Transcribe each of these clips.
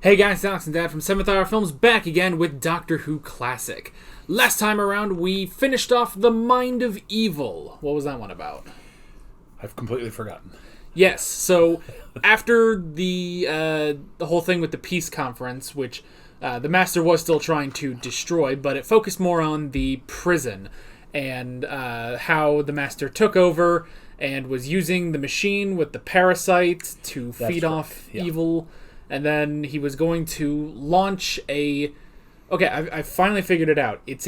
Hey guys, Alex and Dad from 7th Hour Films back again with Doctor Who Classic. Last time around, we finished off The Mind of Evil. What was that one about? I've completely forgotten. Yes, so after the whole thing with the peace conference, which the Master was still trying to destroy, but it focused more on the prison and how the Master took over and was using the machine with the parasite to feed off evil. And then he was going to launch a... Okay, I finally figured it out. It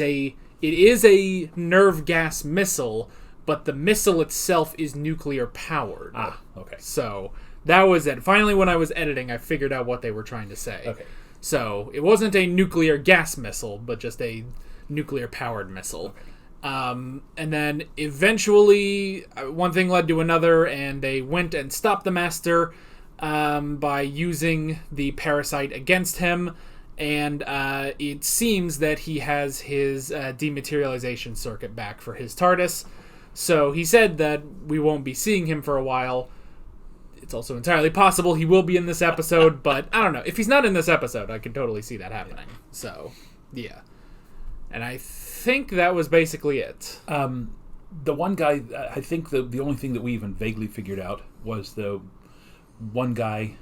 is a nerve gas missile, but the missile itself is nuclear powered. Ah, okay. So that was it. Finally, when I was editing, I figured out what they were trying to say. Okay. So it wasn't a nuclear gas missile, but just a nuclear powered missile. Okay. And then eventually, one thing led to another, and they went and stopped the Master by using the parasite against him, and it seems that he has his dematerialization circuit back for his TARDIS. So he said that we won't be seeing him for a while. It's also entirely possible he will be in this episode, but I don't know. If he's not in this episode, I can totally see that happening. So, yeah. And I think that was basically it. The one guy, I think the only thing that we even vaguely figured out was the one guy,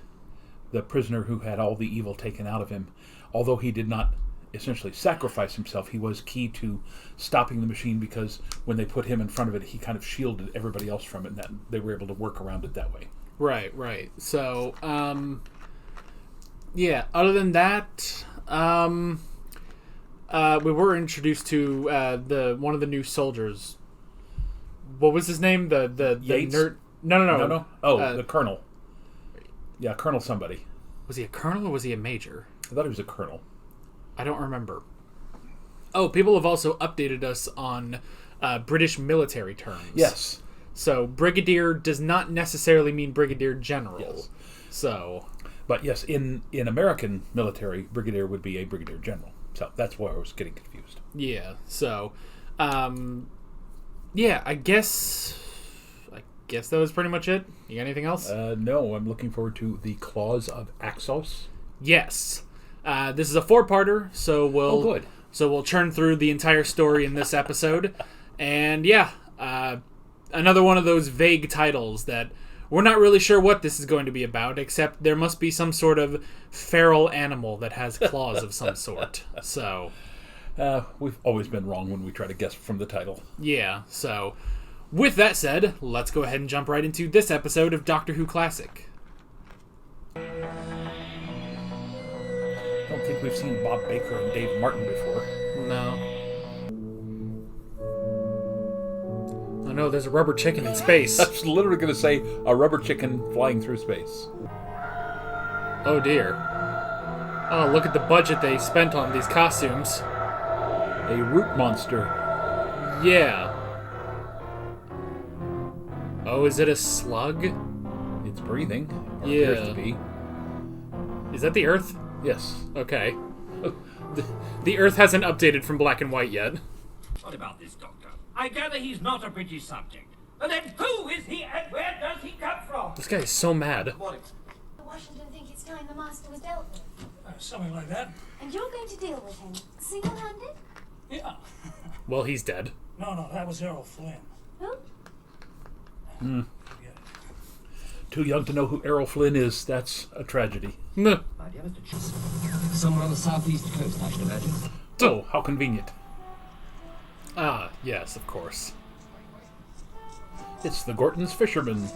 the prisoner who had all the evil taken out of him. Although he did not essentially sacrifice himself, he was key to stopping the machine, because when they put him in front of it, he kind of shielded everybody else from it, and that they were able to work around it that way. Right. So, yeah, other than that, we were introduced to one of the new soldiers. What was his name? The Yates? nerd? No. Oh, the colonel. Yeah, Colonel somebody. Was he a colonel or was he a major? I thought he was a colonel. I don't remember. Oh, people have also updated us on British military terms. Yes. So, brigadier does not necessarily mean brigadier general. Yes. So... But yes, in American military, brigadier would be a brigadier general. So that's why I was getting confused. Yeah, so... yeah, I guess that was pretty much it. You got anything else? No, I'm looking forward to the Claws of Axos. Yes. This is a 4-parter, so we'll churn through the entire story in this episode. And yeah, another one of those vague titles that we're not really sure what this is going to be about, except there must be some sort of feral animal that has claws of some sort. So, we've always been wrong when we try to guess from the title. Yeah, so with that said, let's go ahead and jump right into this episode of Doctor Who Classic. I don't think we've seen Bob Baker and Dave Martin before. No. Oh no, there's a rubber chicken in space. I was literally going to say a rubber chicken flying through space. Oh dear. Oh, look at the budget they spent on these costumes. A root monster. Yeah. Oh, is it a slug? It's breathing. Or yeah. appears to be. Is that the Earth? Yes. Okay. The Earth hasn't updated from black and white yet. What about this doctor? I gather he's not a British subject. And then who is he and where does he come from? This guy is so mad. Washington think it's time the Master was dealt with. Something like that. And you're going to deal with him single-handed? Yeah. Well, he's dead. No, that was Errol Flynn. Who? Too young to know who Errol Flynn is. That's a tragedy. No. My dear Mr. Chilson. Somewhere on the southeast coast, I should imagine. Oh, how convenient. Ah, yes, of course. It's the Gorton's fishermen.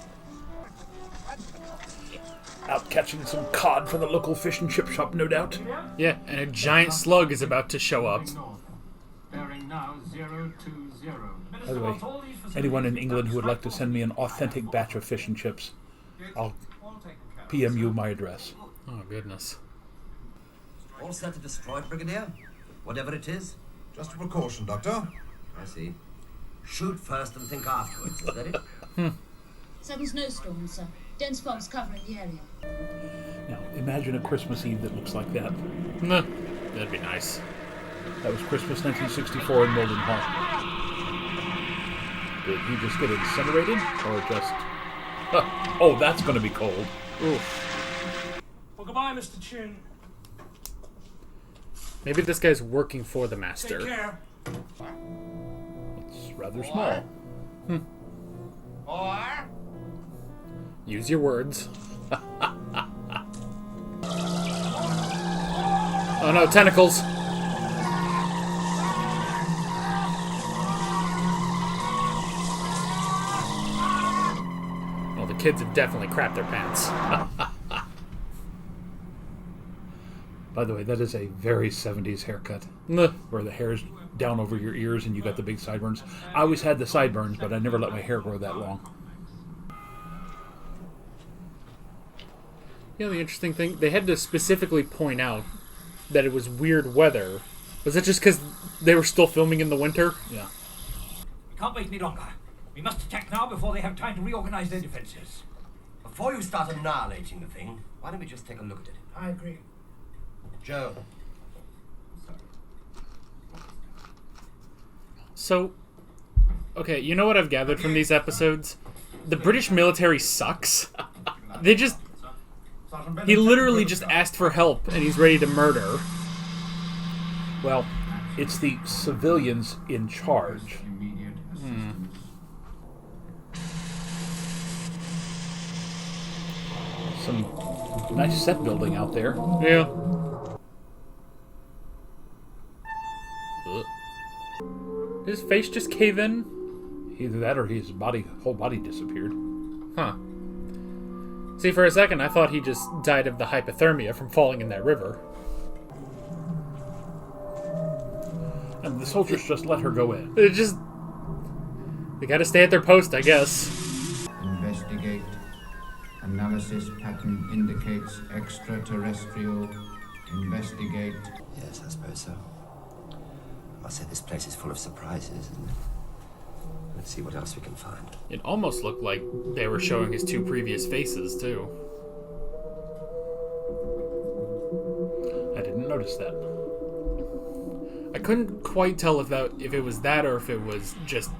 Out catching some cod for the local fish and chip shop, no doubt. Yeah, and a giant slug is about to show up. Bearing now 020. By the way, anyone in England who would like to send me an authentic batch of fish and chips, I'll PM you my address. Oh, goodness. All set to destroy it, Brigadier? Whatever it is? Just a precaution, Doctor. I see. Shoot first and think afterwards, is that it? Sudden snowstorms, sir. Dense fogs covering the area. Now, imagine a Christmas Eve that looks like that. Nah, that'd be nice. That was Christmas 1964 in Malden Hall. Did he just get incinerated? Or just... Oh, that's going to be cold. Oof. Well, goodbye, Mr. Chin. Maybe this guy's working for the Take master. care. It's rather small. Or Use your words. Oh no, tentacles! Well, the kids have definitely crapped their pants. By the way, that is a very 70s haircut, Ugh. where the hair's down over your ears and you got the big sideburns. I always had the sideburns, but I never let my hair grow that long. You know, the interesting thing, they had to specifically point out that it was weird weather. Was it just because they were still filming in the winter? Yeah. we can't wait any longer. We must attack now before they have time to reorganize their defenses. Before you start annihilating the thing, why don't we just take a look at it? I agree. Joe, So, okay, you know what I've gathered from these episodes? The British military sucks. They just... He literally just asked for help, and he's ready to murder. Well, it's the civilians in charge. Immediate assistance. Some nice set building out there. Yeah. Did his face just cave in? Either that or his whole body disappeared. Huh. See, for a second, I thought he just died of the hypothermia from falling in that river. And the soldiers just let her go in. It just... They gotta stay at their post, I guess. Investigate. Analysis pattern indicates extraterrestrial. Investigate. yes, I suppose so. I must say this place is full of surprises, and let's see what else we can find. It almost looked like they were showing his two previous faces, too. I didn't notice that. I couldn't quite tell if it was that or if it was just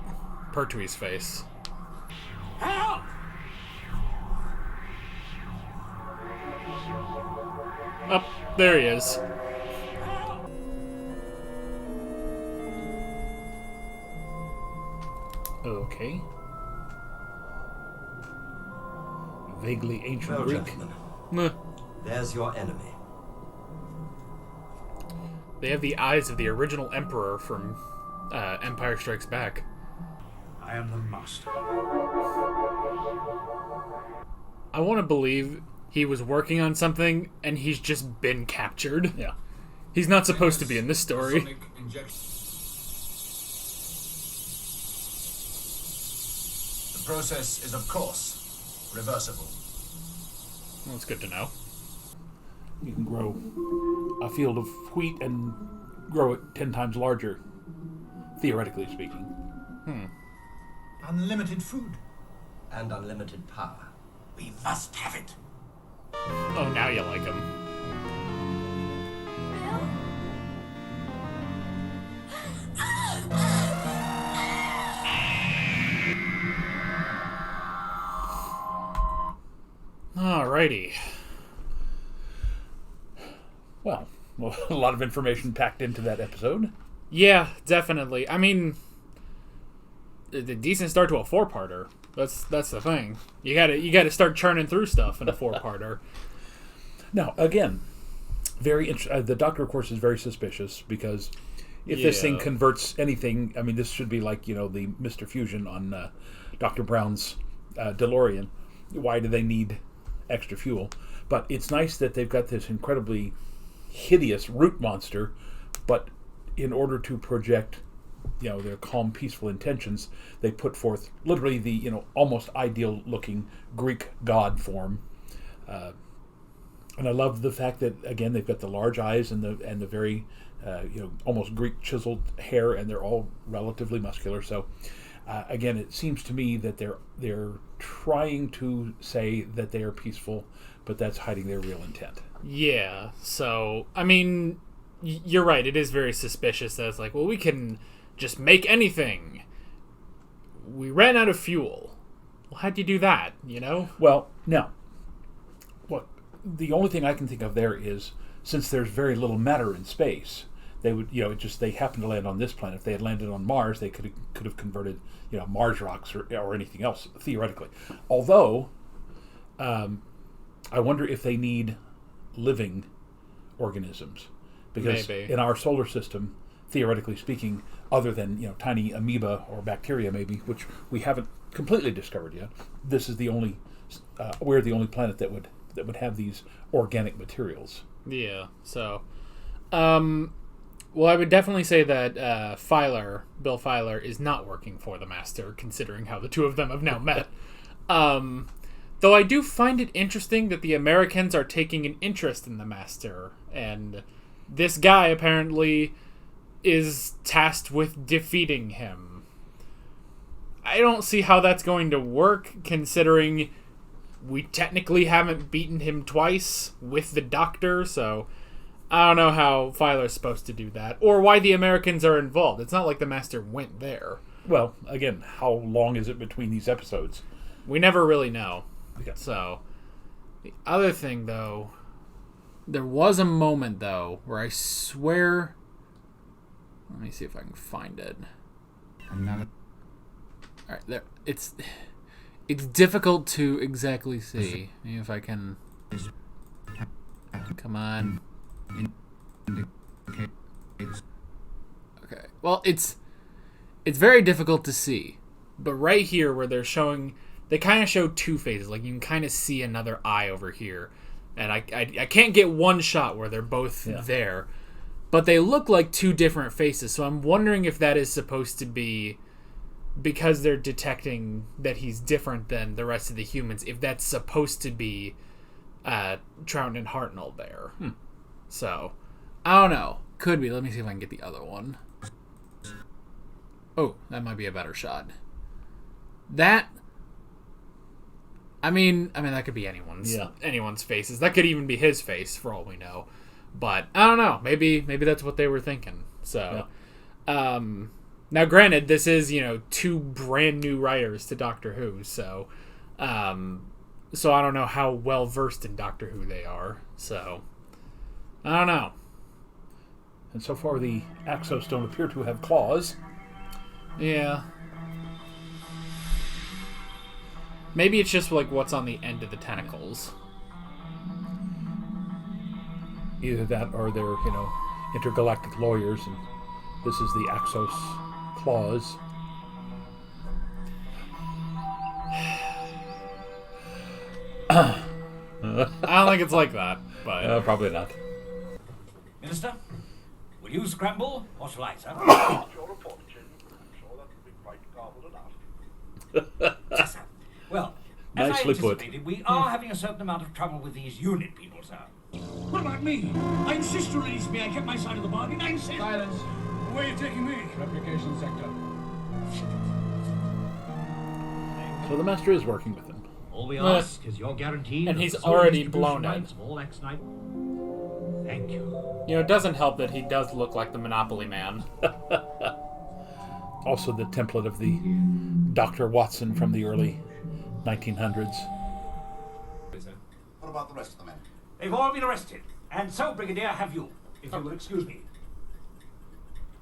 Pertwee's face. Help! Up, there he is. Okay. Vaguely ancient Well, Greek. gentlemen, Meh. there's your enemy. They have the eyes of the original emperor from Empire Strikes Back. I am the master. I want to believe he was working on something and he's just been captured. Yeah. He's not supposed to be in this story. Sonic injection. The process is, of course, reversible. Well, it's good to know. You can grow a field of wheat and grow it 10 times larger, theoretically speaking. Unlimited food. And unlimited power. We must have it. Oh, now you like him. Alrighty. Well, a lot of information packed into that episode. Yeah, definitely. I mean, a decent start to a 4-parter. That's the thing. You gotta start churning through stuff in a 4-parter. Now, again, the Doctor, of course, is very suspicious because if this thing Yeah. converts anything, I mean, this should be like, the Mr. Fusion on Dr. Brown's DeLorean. Why do they need extra fuel? But it's nice that they've got this incredibly hideous root monster, but in order to project their calm, peaceful intentions, they put forth literally the almost ideal looking Greek god form. And I love the fact that, again, they've got the large eyes and the very almost Greek chiseled hair, and they're all relatively muscular. So again, it seems to me that they're trying to say that they are peaceful, but that's hiding their real intent. Yeah, so, I mean, you're right. It is very suspicious that it's like, well, we can just make anything. We ran out of fuel. Well, how'd you do that, Well, now, the only thing I can think of there is, since there's very little matter in space, they would, they happened to land on this planet. If they had landed on Mars, they could have converted, Mars rocks or anything else, theoretically. Although, I wonder if they need living organisms. Because Maybe. in our solar system, theoretically speaking, other than, tiny amoeba or bacteria maybe, which we haven't completely discovered yet, this is the only, we're the only planet that would have these organic materials. Yeah, so... well, I would definitely say that Bill Filer, is not working for the Master, considering how the two of them have now met. Though I do find it interesting that the Americans are taking an interest in the Master, and this guy apparently is tasked with defeating him. I don't see how that's going to work, considering we technically haven't beaten him twice with the Doctor, so I don't know how Filer's supposed to do that, or why the Americans are involved. It's not like the Master went there. Well, again, how long is it between these episodes? We never really know. Okay. So, the other thing, though, there was a moment, though, where I swear... Let me see if I can find it. Analysis. Alright, there. It's difficult to exactly see. Maybe if I can... Come on. Okay. Well, it's very difficult to see. But right here where they're showing... They kind of show two faces. Like, you can kind of see another eye over here. And I can't get one shot where they're both there. But they look like two different faces. So I'm wondering if that is supposed to be... Because they're detecting that he's different than the rest of the humans. If that's supposed to be Troughton and Hartnell there. So, I don't know. Could be. Let me see if I can get the other one. Oh, that might be a better shot. That... I mean, that could be anyone's faces. That could even be his face, for all we know. But I don't know. Maybe that's what they were thinking. So, now granted, this is two brand new writers to Doctor Who. So I don't know how well versed in Doctor Who they are. So I don't know. And so far, the Axos don't appear to have claws. Yeah. Maybe it's just like what's on the end of the tentacles. Either that or they're, intergalactic lawyers, and this is the Axos claws. I don't think it's like that, but... Probably not. Minister, will you scramble or shall I, sir? Your report, Jim. I'm sure that will be quite garbled enough. Yes, sir. Well, Nicely as I put. anticipated, we are having a certain amount of trouble with these unit people, sir. What about me? I insist you release me. I kept my side of the bargain. I insist. Silence. Where are you taking me? Replication sector. So the Master is working with them. All we ask is your guarantee. And that he's the sole already distribution blown it. rights of all X-Night. Thank you. It doesn't help that he does look like the Monopoly Man. Also the template of the Dr. Watson from the early 1900s. What about the rest of the men? They've all been arrested. And so, Brigadier, have you. If you will excuse me.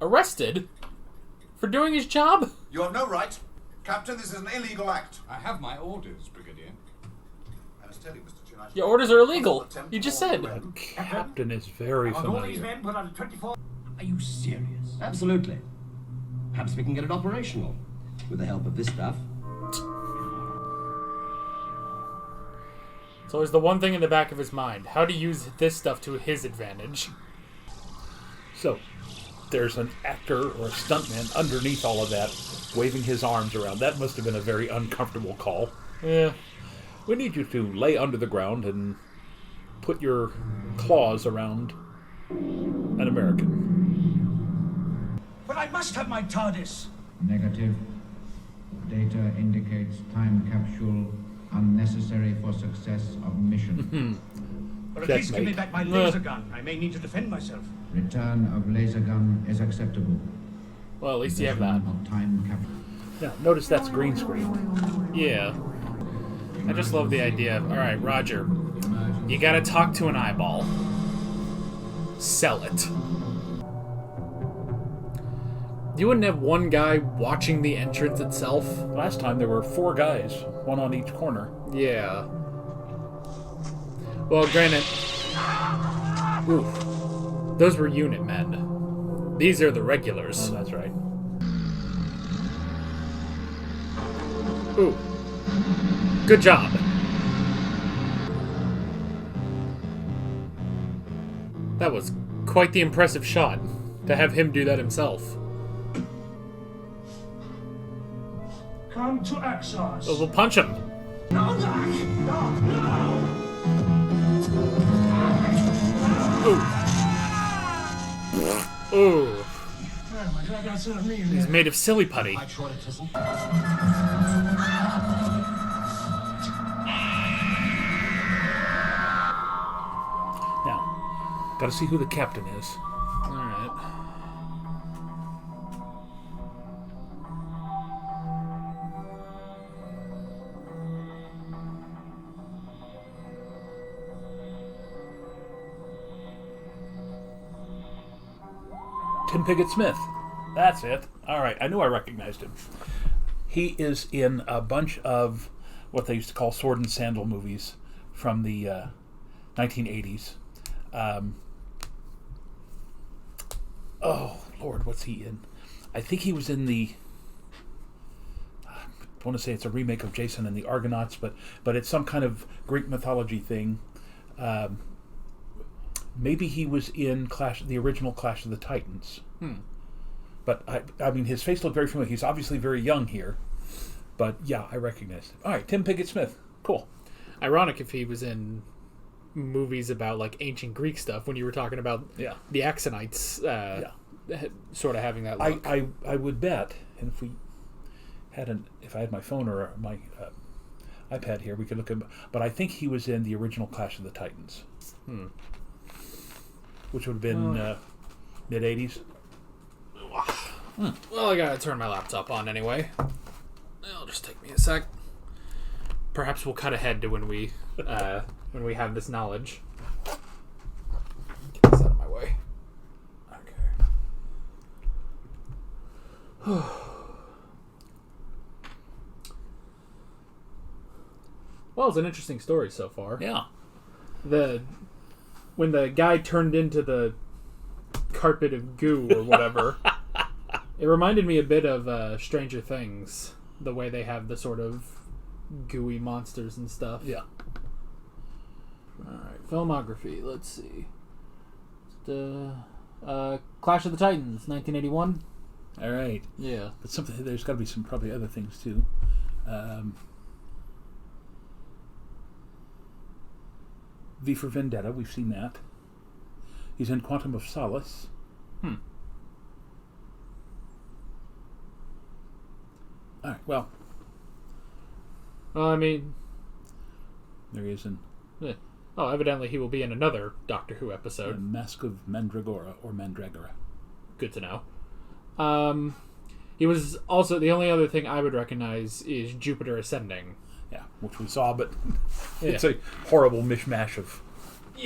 Arrested? For doing his job? You have no right. Captain, this is an illegal act. I have my orders, Brigadier. I must tell you, Mr. Chin, Your orders are illegal. You just said. Captain is very Are all these familiar. men put under 24... Are you serious? Absolutely. Perhaps we can get it operational with the help of this stuff. It's always the one thing in the back of his mind. How to use this stuff to his advantage. So, there's an actor or a stuntman underneath all of that, waving his arms around. That must have been a very uncomfortable call. Yeah. We need you to lay under the ground and put your claws around an American. But I must have my TARDIS. Negative. Data indicates time capsule unnecessary for success of mission. But at least give me back my laser gun. I may need to defend myself. Return of laser gun is acceptable. Well, at least you have that. Of time capsule. Now, notice that's green screen. Yeah. I just love the idea of, alright, Roger, you gotta talk to an eyeball. Sell it. You wouldn't have one guy watching the entrance itself? Last time there were 4 guys, one on each corner. Yeah. Well, granted... Oof. Those were unit men. These are the regulars. Oh, that's right. Ooh. Good job. That was quite the impressive shot, to have him do that himself. Come to Axos. Oh, we'll punch him. No, Doc! No, no! Ooh. Ooh. Oh, my God, that's not me. He's made of silly putty. Now, got to see who the captain is. All right. Tim Pigott-Smith. That's it. All right, I knew I recognized him. He is in a bunch of what they used to call sword and sandal movies from the 1980s. Oh, Lord, what's he in? I think he was in the... I want to say it's a remake of Jason and the Argonauts, but it's some kind of Greek mythology thing. Maybe he was in the original Clash of the Titans. But, I mean, his face looked very familiar. He's obviously very young here. But, yeah, I recognized him. All right, Tim Pigott-Smith. Cool. Ironic if he was in movies about, like, ancient Greek stuff when you were talking about the Axonites sort of having that look. I would bet, and if I had my phone or my iPad here, we could look at. But I think he was in the original Clash of the Titans, which would have been mid '80s. Well, I gotta turn my laptop on anyway. It'll just take me a sec. Perhaps we'll cut ahead to when we have this knowledge. Get this out of my way. Okay. Well, it's an interesting story so far. Yeah. When the guy turned into the carpet of goo or whatever, it reminded me a bit of Stranger Things, the way they have the sort of gooey monsters and stuff. Yeah. Alright, filmography, let's see. Clash of the Titans, 1981. All right. Yeah. But there's got to be some probably other things too. V for Vendetta, we've seen that. He's in Quantum of Solace. All right, well. I mean... There he is in... Yeah. Oh, evidently he will be in another Doctor Who episode. The Mask of Mandragora, or Mandragora. Good to know. He was also... The only other thing I would recognize is Jupiter Ascending. Yeah, which we saw, but it's a horrible mishmash of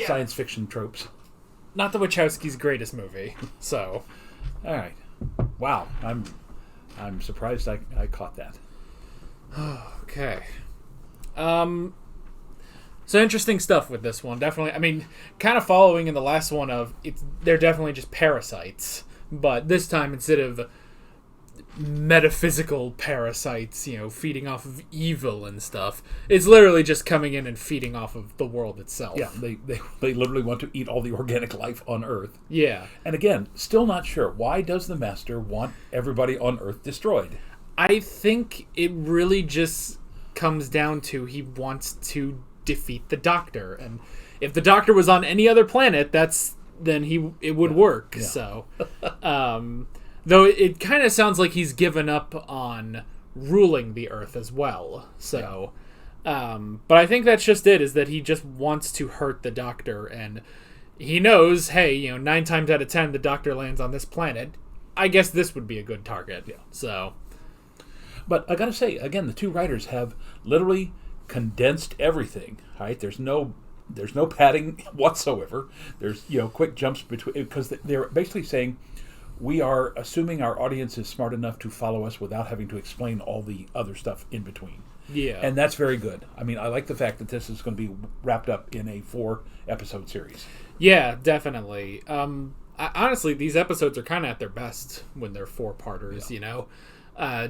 science fiction tropes. Not the Wachowskis' greatest movie, so... All right. Wow, I'm surprised I caught that. Okay. So interesting stuff with this one, definitely. I mean, kind of following in the last one of they're definitely just parasites, but this time instead of metaphysical parasites, feeding off of evil and stuff, it's literally just coming in and feeding off of the world itself. Yeah, they literally want to eat all the organic life on Earth. Yeah. And again, still not sure. Why does the Master want everybody on Earth destroyed? I think it really just comes down to he wants to defeat the Doctor, and if the Doctor was on any other planet, then it would work. Yeah. So, though it kind of sounds like he's given up on ruling the Earth as well. So, but I think that's just it, is that he just wants to hurt the Doctor, and he knows, hey, 9 times out of 10 the Doctor lands on this planet. I guess this would be a good target. Yeah. So, but I gotta say, again, the two writers have literally condensed everything. Right? There's no padding whatsoever. There's quick jumps between, because they're basically saying we are assuming our audience is smart enough to follow us without having to explain all the other stuff in between. Yeah. And that's very good. I mean, I like the fact that this is going to be wrapped up in a 4-episode series. Yeah, definitely. Honestly, these episodes are kind of at their best when they're 4-parters, you know?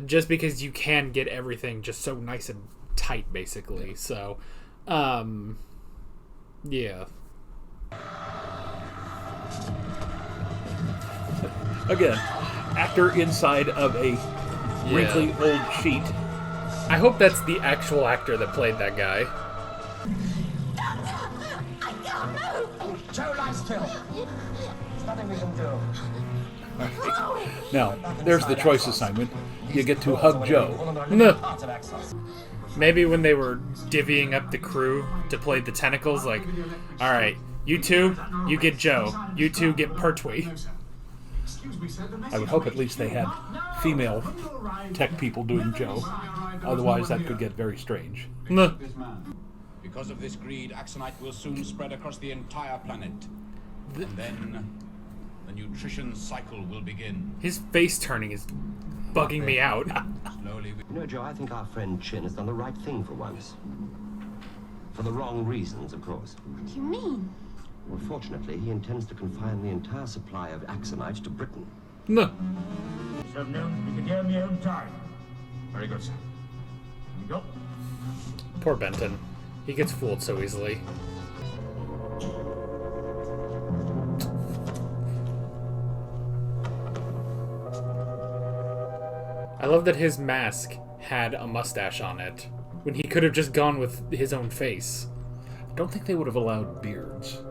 Just because you can get everything just so nice and tight, basically. Yeah. So, yeah. Again, actor inside of a wrinkly old sheet. I hope that's the actual actor that played that guy. I can't move! Joe, lie still. There's nothing we can do. Right. Now, there's the choice assignment. You get to hug Joe. No. Maybe when they were divvying up the crew to play the tentacles, like, all right, you two, you get Joe. You two get Pertwee. I would hope at least they had female tech people doing Joe. Otherwise, that could get very strange. No. Because of this greed, Axonite will soon spread across the entire planet. And then the nutrition cycle will begin. His face turning is bugging me out. Slowly. You know, Joe, I think our friend Chin has done the right thing for once. For the wrong reasons, of course. What do you mean? Well, fortunately, he intends to confine the entire supply of Axonite to Britain. No. 7 noon, we can hear me own time. Very good, sir. Here we go. Poor Benton. He gets fooled so easily. I love that his mask had a mustache on it, when he could have just gone with his own face. I don't think they would have allowed beards.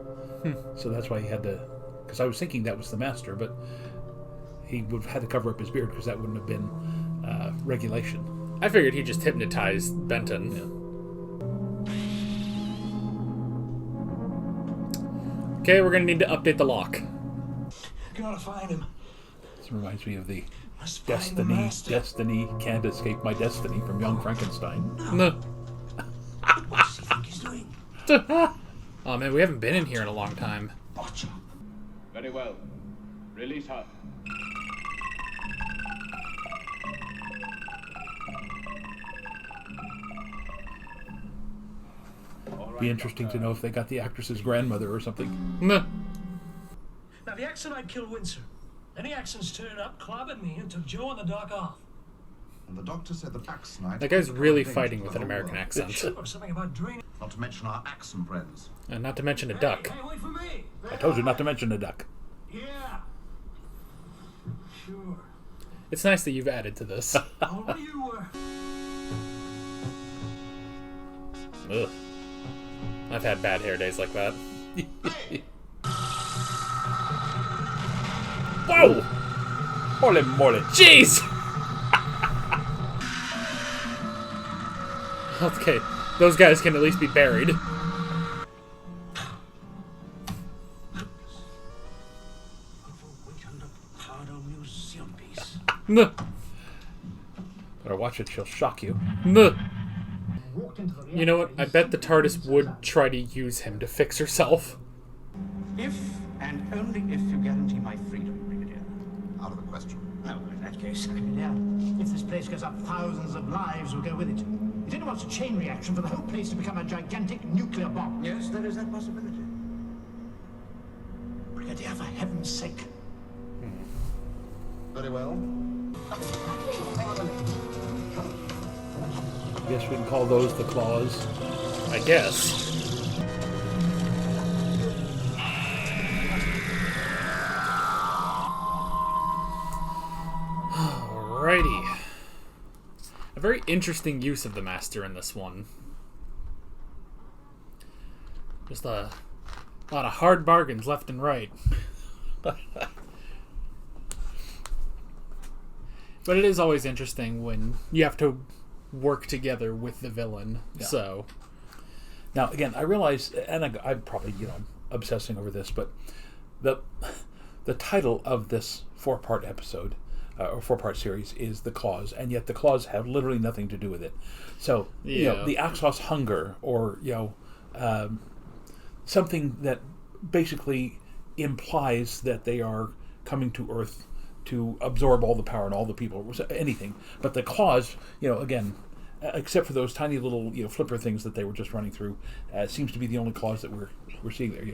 So that's why he had to... Because I was thinking that was the master, but he would have had to cover up his beard because that wouldn't have been regulation. I figured he just hypnotized Benton. Yeah. Okay, we're going to need to update the lock. Gotta find him. This reminds me of the Destiny can't escape my destiny from Young Frankenstein. No. What does he think he's doing? Oh man, we haven't been in here in a long time. Very well. Release her. Be interesting to know if they got the actress's grandmother or something. No. Now, the Axonite killed Windsor. Then the Axons turned up, clobbered me, and took Joe and the doc off. And the doctor said that Axonite... That guy's really fighting with an American accent. Something about draining. Not to mention our Axon friends. And not to mention a duck. Hey, wait for me. I told you not to mention a duck. Yeah. Sure. It's nice that you've added to this. What do you, Ugh. I've had bad hair days like that. Whoa! Holy moly. Jeez! Okay, those guys can at least be buried. No. Better watch it, she'll shock you. No. You know what? I bet the TARDIS would try to use him to fix herself. If and only if you guarantee my freedom, Brigadier. Out of the question. No, in that case, Yeah. If this place goes up, thousands of lives will go with it. It only wants a chain reaction for the whole place to become a gigantic nuclear bomb. yes, there is that possibility. Brigadier, for heaven's sake. Very well. Guess we can call those the Claws. I guess. Alrighty. A very interesting use of the Master in this one. Just a lot of hard bargains left and right. But it is always interesting when you have to work together with the villain. Yeah. So now again, I realize, and I'm probably obsessing over this, but the title of this 4-part episode or 4-part series is the Claws, and yet the Claws have literally nothing to do with it. So the Axos hunger, or something that basically implies that they are coming to Earth to absorb all the power and all the people, anything. But the Claws, again, except for those tiny little flipper things that they were just running through, seems to be the only Claws that we're seeing there.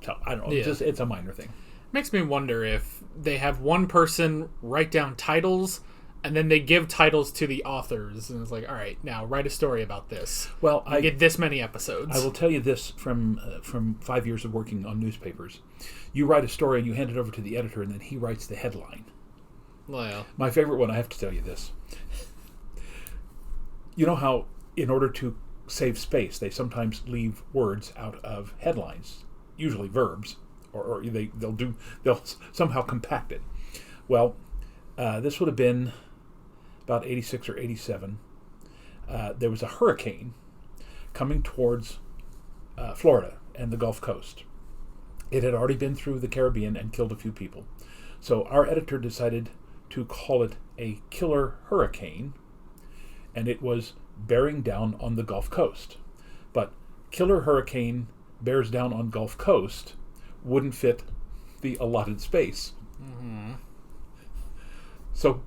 So I don't know. Yeah. It's a minor thing. Makes me wonder if they have one person write down titles, and then they give titles to the authors, and it's like, all right, now write a story about this. Well, you get this many episodes. I will tell you this from 5 years of working on newspapers. You write a story and you hand it over to the editor, and then he writes the headline. Well, my favorite one, I have to tell you this. You know how, in order to save space, they sometimes leave words out of headlines, usually verbs, or they'll somehow compact it. Well, this would have been about 86 or 87. There was a hurricane coming towards Florida and the Gulf Coast. It had already been through the Caribbean and killed a few people. So our editor decided to call it a killer hurricane, and it was bearing down on the Gulf Coast. But killer hurricane bears down on Gulf Coast wouldn't fit the allotted space. Mm-hmm. So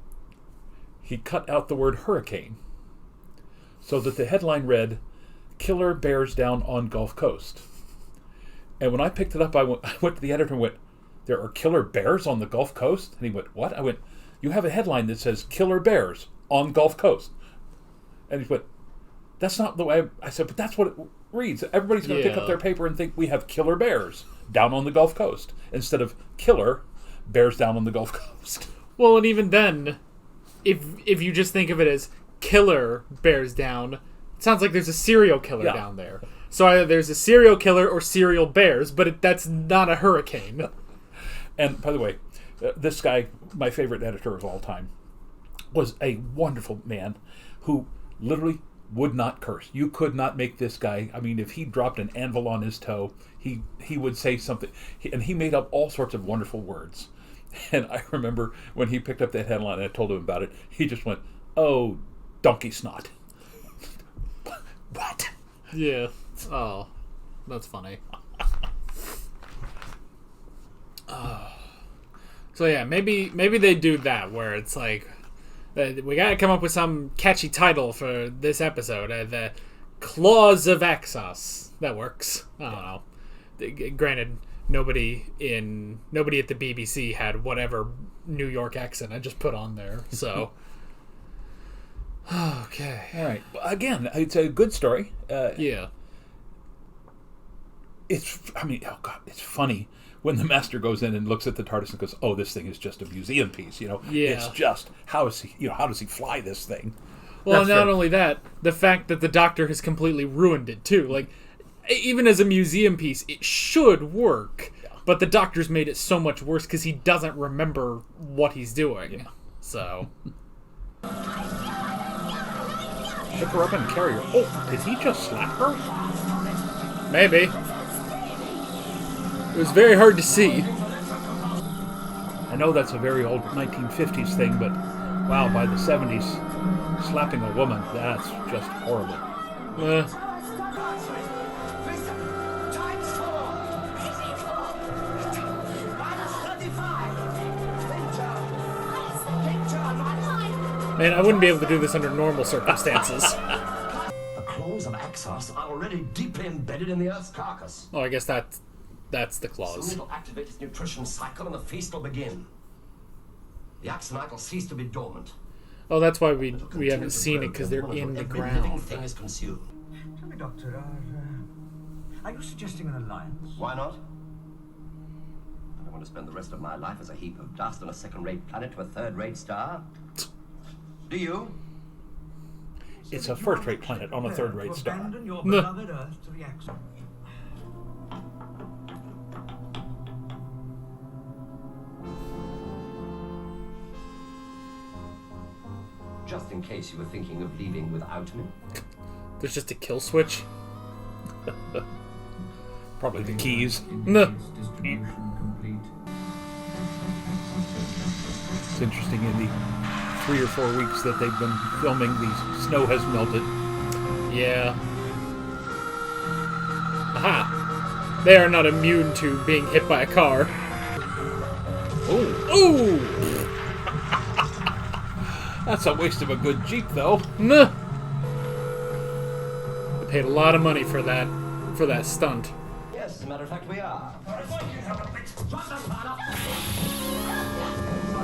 he cut out the word hurricane so that the headline read, "Killer bears down on Gulf Coast." And when I picked it up, I went to the editor and went, "There are killer bears on the Gulf Coast?" And he went, "What?" I went, "You have a headline that says killer bears on Gulf Coast." And he went, "That's not the way." I said, "But that's what it reads. Everybody's going to pick up their paper and think we have killer bears down on the Gulf Coast instead of killer bears down on the Gulf Coast." Well, and even then, if you just think of it as killer bears down, it sounds like there's a serial killer down there. So either there's a serial killer or serial bears, but that's not a hurricane. And by the way, this guy, my favorite editor of all time, was a wonderful man who literally would not curse. You could not make this guy. I mean, if he dropped an anvil on his toe, he would say something. And he made up all sorts of wonderful words. And I remember when he picked up that headline and I told him about it, he just went, "Oh, donkey snot." What? Yeah. Oh, that's funny. So yeah, maybe they do that where it's like, we gotta come up with some catchy title for this episode. The Claws of Axos. That works. I don't know. Granted, nobody at the BBC had whatever New York accent I just put on there. So. Okay. All right. Again, it's a good story. Yeah. It's funny when the master goes in and looks at the TARDIS and goes, "Oh, this thing is just a museum piece." Yeah. It's just how does he fly this thing? Well, not only that, the fact that the Doctor has completely ruined it too. Like, even as a museum piece, it should work, but the Doctor's made it so much worse because he doesn't remember what he's doing. Yeah. So. Pick her up and carry her. Oh, did he just slap her? Maybe. It was very hard to see. I know that's a very old 1950s thing, but wow, by the 70s, slapping a woman, that's just horrible. Man, I wouldn't be able to do this under normal circumstances. The claws of Axos are already deeply embedded in the Earth's carcass. Oh, I guess that's the claws. Soon it'll activate its nutrition cycle and the feast will begin. The Axonite will cease to be dormant. Oh, that's why we haven't seen it, because they're in the Every ground. living thing is consumed. Tell me, Doctor, are you suggesting an alliance? Why not? I don't want to spend the rest of my life as a heap of dust on a second-rate planet to a third-rate star. Do you? It's a first-rate planet on a third-rate star. Abandon your beloved Earth to the Axon. Just in case you were thinking of leaving without me. There's just a kill switch. Probably the keys. No. It's interesting, in the 3 or 4 weeks that they've been filming, the snow has melted. Yeah. Aha! They are not immune to being hit by a car. Oh! Ooh! That's a waste of a good Jeep, though. Nah. They paid a lot of money for that stunt. Yes, as a matter of fact, we are. Sorry,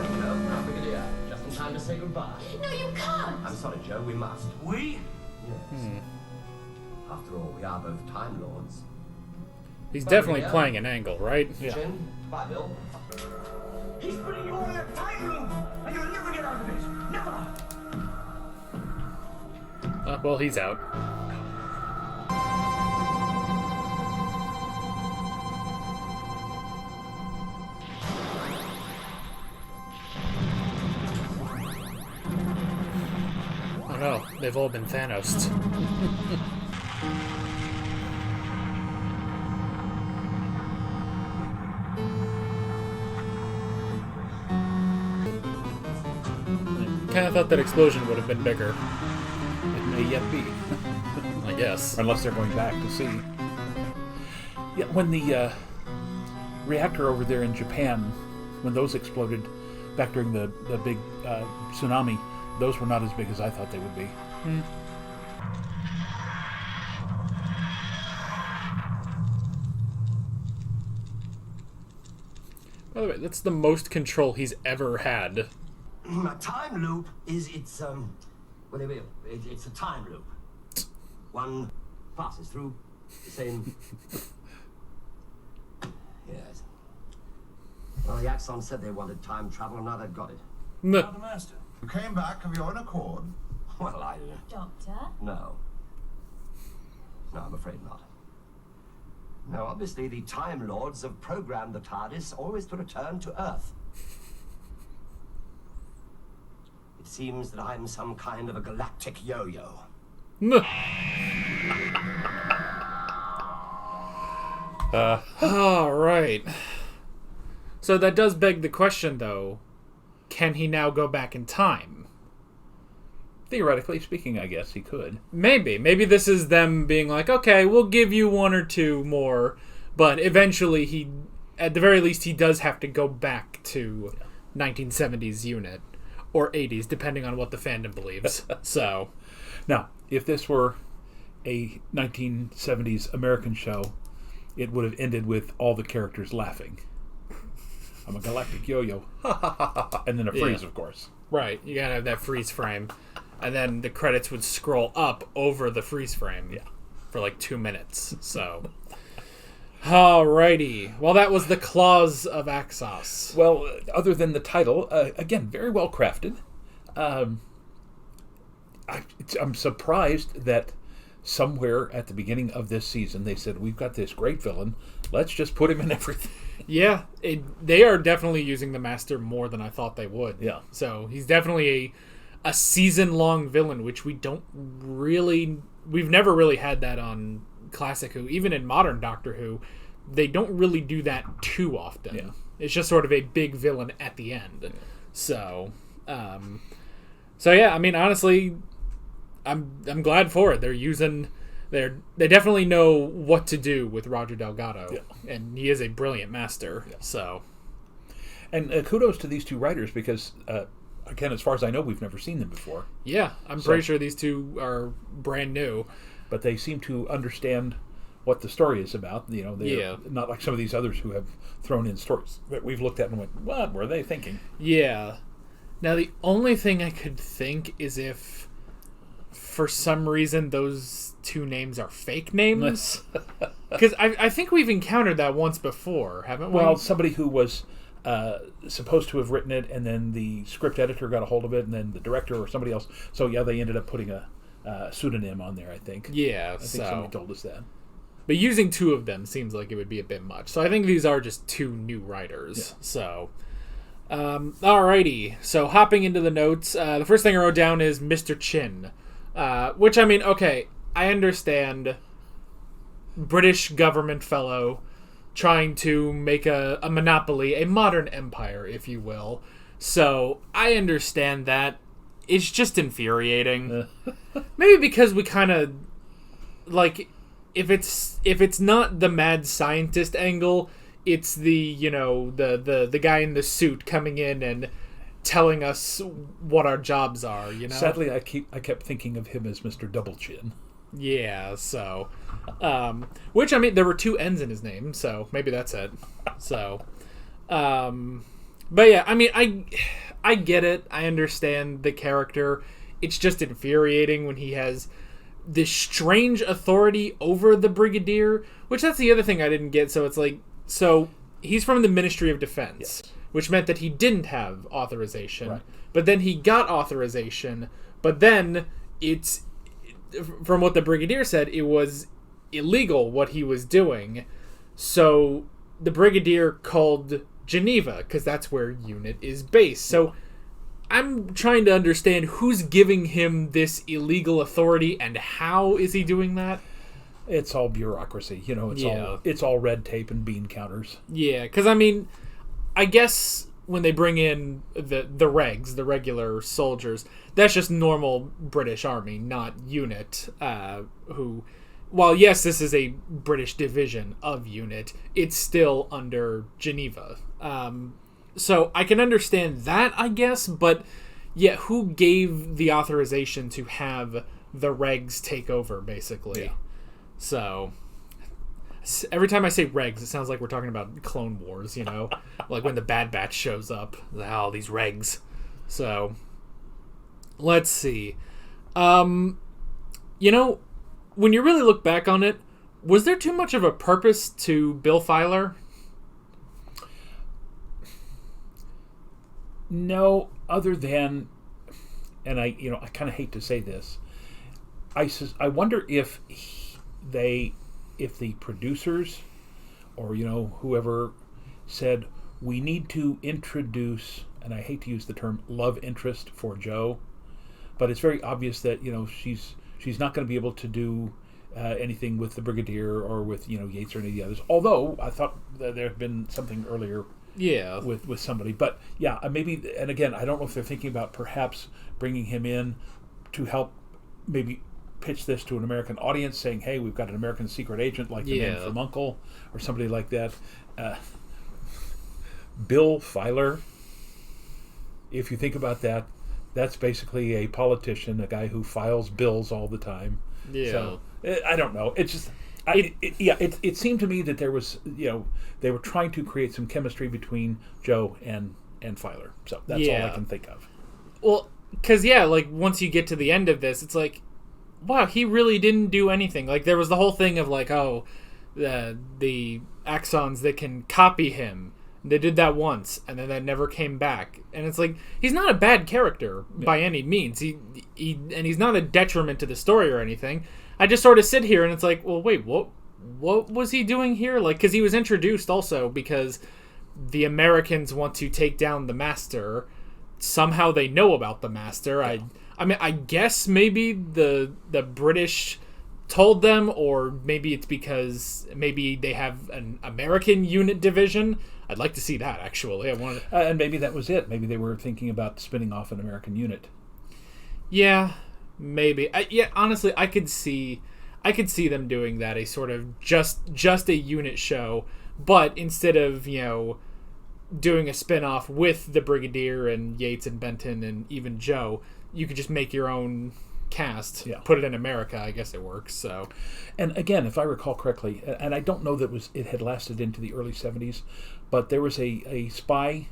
Joe. Brigadier. Just in time to say goodbye. No, you can't. I'm sorry, Joe. We must. We? Yes. After all, we are both Time Lords. He's definitely playing an angle, right? Chin. Bye, Bill. He's putting you all in a time loop, and you'll never get out of this. Never. Well, he's out. Oh no, they've all been Thanos. I thought that explosion would have been bigger. It may yet be. I guess. Unless they're going back to see. Yeah, when the reactor over there in Japan, when those exploded back during the big tsunami, those were not as big as I thought they would be. By the way, that's the most control he's ever had. A time loop is it's a time loop. One passes through the same. Yes. Well, the Axon said they wanted time travel, and now they've got it. No. The Master. You came back of your own accord. Well, Doctor? No, I'm afraid not. No, obviously the Time Lords have programmed the TARDIS always to return to Earth. It seems that I'm some kind of a galactic yo-yo. No. All right. So that does beg the question, though. Can he now go back in time? Theoretically speaking, I guess he could. Maybe. Maybe this is them being like, okay, we'll give you one or two more, but eventually he, at the very least, he does have to go back to 1970s unit. Or 80s, depending on what the fandom believes. So, now, if this were a 1970s American show, it would have ended with all the characters laughing. I'm a galactic yo-yo. And then a freeze, of course. Right. You gotta have that freeze frame. And then the credits would scroll up over the freeze frame for like 2 minutes. So... Alrighty. Well, that was the Claws of Axos. Well, other than the title, again, very well crafted. I'm surprised that somewhere at the beginning of this season they said, we've got this great villain, let's just put him in everything. Yeah, they are definitely using the Master more than I thought they would. Yeah. So he's definitely a season-long villain, which we've never really had that on Classic Who. Even in modern Doctor Who, they don't really do that too often. Yeah. It's just sort of a big villain at the end. Yeah. So yeah, I mean, honestly, I'm glad for it. They definitely know what to do with Roger Delgado, and he is a brilliant master. Yeah. So, and kudos to these two writers because, again, as far as I know, we've never seen them before. Yeah, I'm pretty sure these two are brand new, but they seem to understand what the story is about. You know, they're not like some of these others who have thrown in stories that we've looked at and went, "What were they thinking?" Yeah. Now, the only thing I could think is if, for some reason, those two names are fake names. Because I think we've encountered that once before, haven't we? Well, somebody who was supposed to have written it, and then the script editor got a hold of it, and then the director or somebody else. So, yeah, they ended up putting a pseudonym on there, I think. Yeah, I think somebody told us that. But using two of them seems like it would be a bit much. So I think these are just two new writers. Yeah. So, alrighty. So hopping into the notes, the first thing I wrote down is Mr. Chin. Which, I mean, okay, I understand British government fellow trying to make a monopoly, a modern empire, if you will. So I understand that. It's just infuriating. Maybe because we kind of, like... If it's not the mad scientist angle, it's the, you know, the guy in the suit coming in and telling us what our jobs are, you know? Sadly, I kept thinking of him as Mr. Double Chin. Yeah, so... which, I mean, there were 2 N's in his name, so maybe that's it. So... but yeah, I mean, I get it. I understand the character. It's just infuriating when he has this strange authority over the Brigadier, which that's the other thing I didn't get. So it's like, so he's from the Ministry of Defense, yes, which meant that he didn't have authorization, right. But then he got authorization, but then it's, from what the Brigadier said, it was illegal what he was doing. So the Brigadier called Geneva, because that's where UNIT is based. So I'm trying to understand who's giving him this illegal authority and how is he doing that? It's all bureaucracy, you know. It's all red tape and bean counters. Yeah, because I mean, I guess when they bring in the regs, the regular soldiers, that's just normal British Army, not UNIT. Who, while yes, this is a British division of UNIT, it's still under Geneva. So I can understand that, I guess, but yeah, who gave the authorization to have the regs take over, basically? Yeah. So every time I say regs, it sounds like we're talking about Clone Wars, you know? Like when the Bad Batch shows up. Oh, these regs. So, let's see. You know, when you really look back on it, was there too much of a purpose to Bill Filer? No, other than, and I kind of hate to say this, I wonder if the producers or whoever said we need to introduce, and I hate to use the term love interest for Jo, but it's very obvious that she's not going to be able to do anything with the Brigadier or with Yates or any of the others. Although I thought that there had been something earlier. Yeah, with somebody, but yeah, maybe. And again, I don't know if they're thinking about perhaps bringing him in to help, maybe pitch this to an American audience, saying, "Hey, we've got an American secret agent like the man from U.N.C.L.E. or somebody like that." Bill Filer. If you think about that, that's basically a politician, a guy who files bills all the time. Yeah. So I don't know. It's just. It seemed to me that there was, they were trying to create some chemistry between Jo and Filer. So that's all I can think of. Well, because, like, once you get to the end of this, it's like, wow, he really didn't do anything. Like, there was the whole thing of, like, the Axons that can copy him. They did that once, and then that never came back. And it's like, he's not a bad character by any means. And he's not a detriment to the story or anything. I just sort of sit here and it's like, well, wait, what was he doing here? Like, because he was introduced also because the Americans want to take down the Master. Somehow they know about the Master. Yeah. I mean, I guess maybe the British told them, or maybe it's because maybe they have an American unit division. I'd like to see that, actually. And maybe that was it. Maybe they were thinking about spinning off an American unit. Yeah. Maybe. Honestly, I could see them doing that, a sort of just a unit show, but instead of, doing a spin-off with the Brigadier and Yates and Benton and even Jo, you could just make your own cast, put it in America. I guess it works. So, and again, if I recall correctly, and I don't know that it had lasted into the early 70s, but there was a spy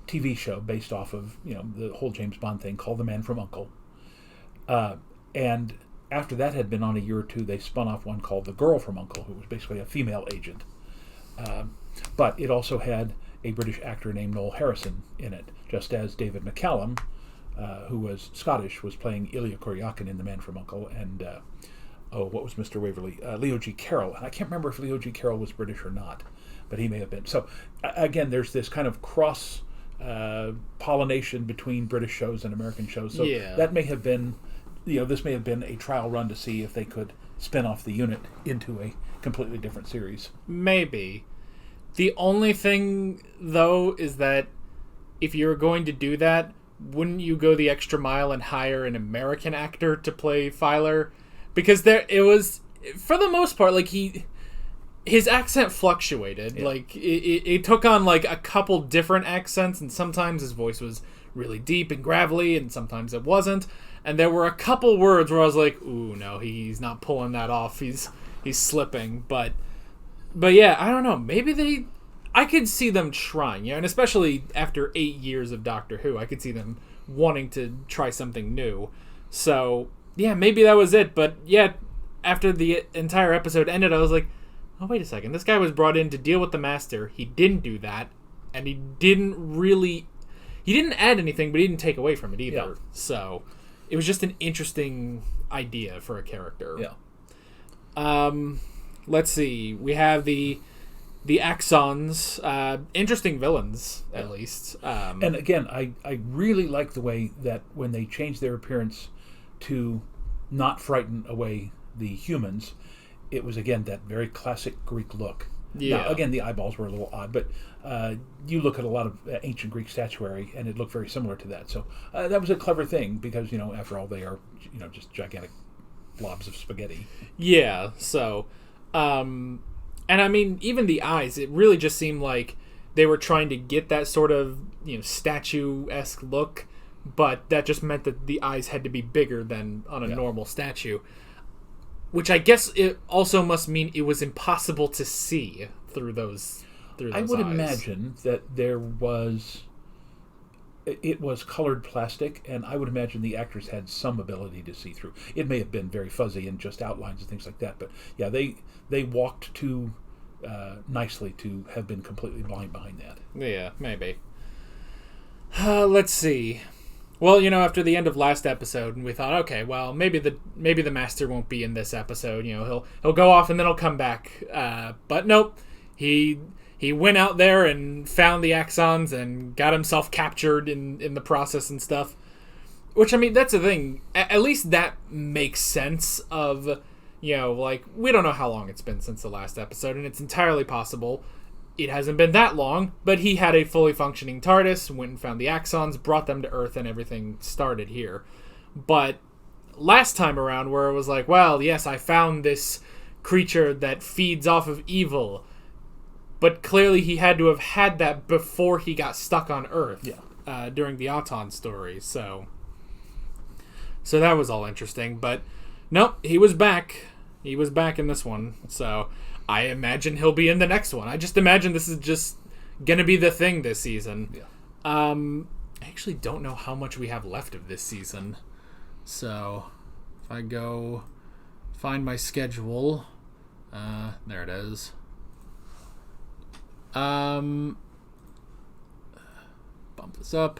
TV show based off of the whole James Bond thing called The Man from U.N.C.L.E. And after that had been on a year or two, they spun off one called The Girl from U.N.C.L.E., who was basically a female agent. But it also had a British actor named Noel Harrison in it, just as David McCallum, who was Scottish, was playing Ilya Kuryakin in The Man from U.N.C.L.E., and what was Mr. Waverly? Leo G. Carroll. And I can't remember if Leo G. Carroll was British or not, but he may have been. So, again, there's this kind of cross pollination between British shows and American shows. So that may have been, this may have been a trial run to see if they could spin off the unit into a completely different series. Maybe. The only thing, though, is that if you were going to do that, wouldn't you go the extra mile and hire an American actor to play Filer? Because it was, for the most part, like his accent fluctuated. Like it took on like a couple different accents, and sometimes his voice was really deep and gravelly, and sometimes it wasn't. And there were a couple words where I was like, "Ooh, no, he's not pulling that off. He's slipping." But yeah, I don't know. Maybe I could see them trying, and especially after 8 years of Doctor Who, I could see them wanting to try something new. So yeah, maybe that was it. But yeah, after the entire episode ended, I was like, oh, wait a second. This guy was brought in to deal with the Master. He didn't do that. And he didn't add anything, but he didn't take away from it either. Yeah. So it was just an interesting idea for a character. Yeah. Let's see. We have the Axons. Interesting villains, at least. And again, I really like the way that when they changed their appearance to not frighten away the humans, it was, again, that very classic Greek look. Yeah. Now, again, the eyeballs were a little odd, but you look at a lot of ancient Greek statuary, and it looked very similar to that. So that was a clever thing, because, after all, they are, just gigantic blobs of spaghetti. Yeah, so... and, I mean, even the eyes, it really just seemed like they were trying to get that sort of, statue-esque look, but that just meant that the eyes had to be bigger than on a normal statue. Which I guess it also must mean it was impossible to see through those I would eyes. imagine that it was colored plastic, and I would imagine the actors had some ability to see through. It may have been very fuzzy and just outlines and things like that, but yeah, they walked too nicely to have been completely blind behind that. Yeah, maybe. Let's see. Well, after the end of last episode, and we thought, okay, well, maybe the Master won't be in this episode. He'll go off and then he'll come back. But nope, he went out there and found the Axons and got himself captured in the process and stuff. Which, I mean, that's the thing. At least that makes sense of, like, we don't know how long it's been since the last episode, and it's entirely possible it hasn't been that long, but he had a fully functioning TARDIS, went and found the Axons, brought them to Earth, and everything started here. But last time around, where it was like, well, yes, I found this creature that feeds off of evil, but clearly he had to have had that before he got stuck on Earth during the Auton story, so that was all interesting. But nope, he was back. He was back in this one, so... I imagine he'll be in the next one. I just imagine this is just going to be the thing this season. Yeah. I actually don't know how much we have left of this season. So, if I go find my schedule... there it is. Bump this up.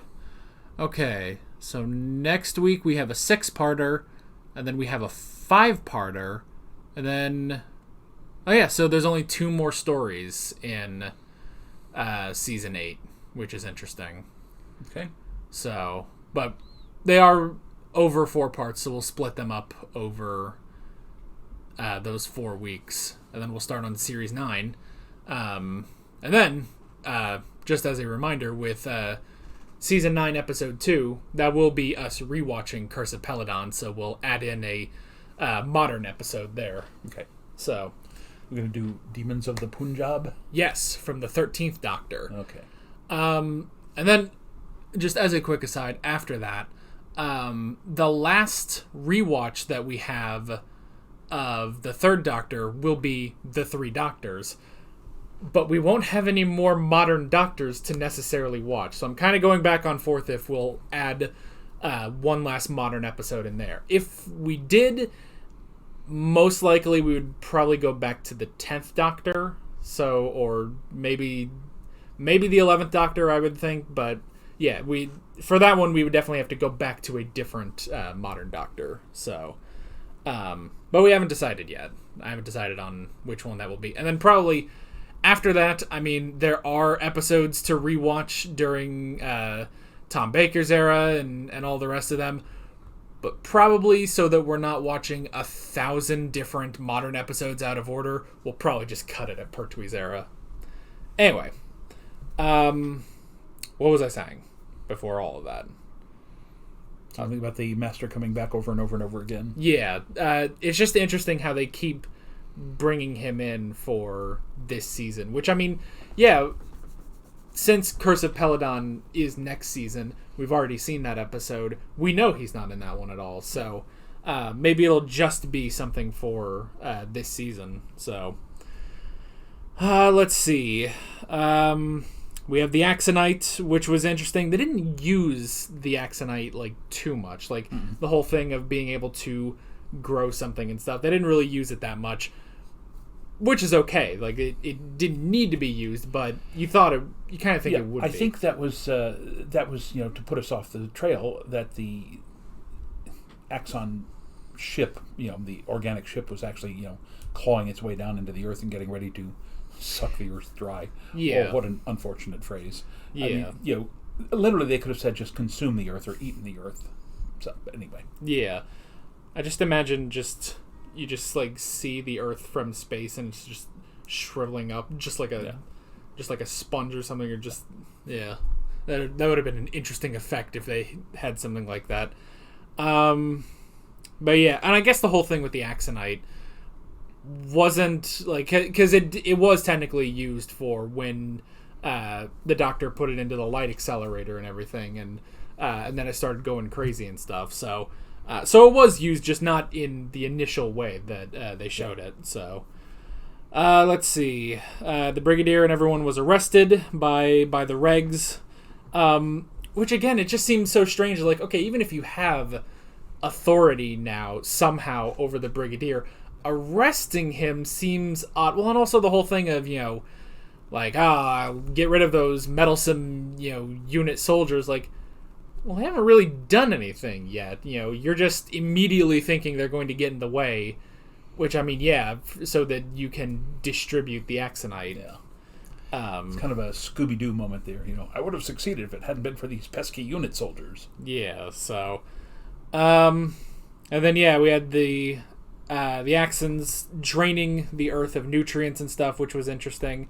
Okay, so next week we have a 6-parter, and then we have a 5-parter, and then... Oh yeah, so there's only 2 more stories in season 8, which is interesting. Okay. So, but they are over 4 parts, so we'll split them up over those 4 weeks, and then we'll start on series 9. And then, just as a reminder, with season 9, episode 2, that will be us rewatching Curse of Peladon, so we'll add in a modern episode there. Okay. So... We're going to do Demons of the Punjab? Yes, from the 13th Doctor. Okay. And then, just as a quick aside, after that, the last rewatch that we have of the 3rd Doctor will be the 3 Doctors. But we won't have any more modern Doctors to necessarily watch. So I'm kind of going back on forth if we'll add one last modern episode in there. If we did... Most likely we would probably go back to the 10th Doctor, or maybe the 11th Doctor, I would think, but yeah, for that one we would definitely have to go back to a different modern Doctor, so but we haven't decided yet. I haven't decided on which one that will be. And then probably after that, I mean, there are episodes to rewatch during Tom Baker's era and all the rest of them. But probably so that we're not watching 1,000 different modern episodes out of order, we'll probably just cut it at Pertwee's era. Anyway, what was I saying before all of that? Something about the Master coming back over and over and over again. Yeah, it's just interesting how they keep bringing him in for this season. Which, I mean, yeah, since Curse of Peladon is next season, we've already seen that episode. We know he's not in that one at all. So maybe it'll just be something for this season. So let's see. We have the Axonite, which was interesting. They didn't use the Axonite like too much. Like the whole thing of being able to grow something and stuff. They didn't really use it that much, which is okay. Like it didn't need to be used, but you kind of think it would be. I think that was to put us off the trail, that the Axon ship, the organic ship, was actually clawing its way down into the earth and getting ready to suck the earth dry. Yeah. Oh, what an unfortunate phrase. Yeah. I mean, literally they could have said just consume the earth or eaten the earth. So anyway. Yeah. I just imagine you just like see the earth from space and it's just shriveling up just like a sponge or something, or just that would have been an interesting effect if they had something like that. But yeah, and I guess the whole thing with the Axonite wasn't like, because it was technically used for when the Doctor put it into the light accelerator and everything, and then it started going crazy and stuff. So it was used, just not in the initial way that they showed it. So let's see. The Brigadier and everyone was arrested by the regs, which again, it just seems so strange. Like, okay, even if you have authority now somehow over the Brigadier, arresting him seems odd. Well, and also the whole thing of, get rid of those meddlesome, unit soldiers. Like, well, they haven't really done anything yet. You're just immediately thinking they're going to get in the way, which, I mean, yeah, so that you can distribute the Axonite. Yeah. It's kind of a Scooby-Doo moment there. I would have succeeded if it hadn't been for these pesky unit soldiers. Yeah, so... and then, yeah, we had the Axons draining the Earth of nutrients and stuff, which was interesting.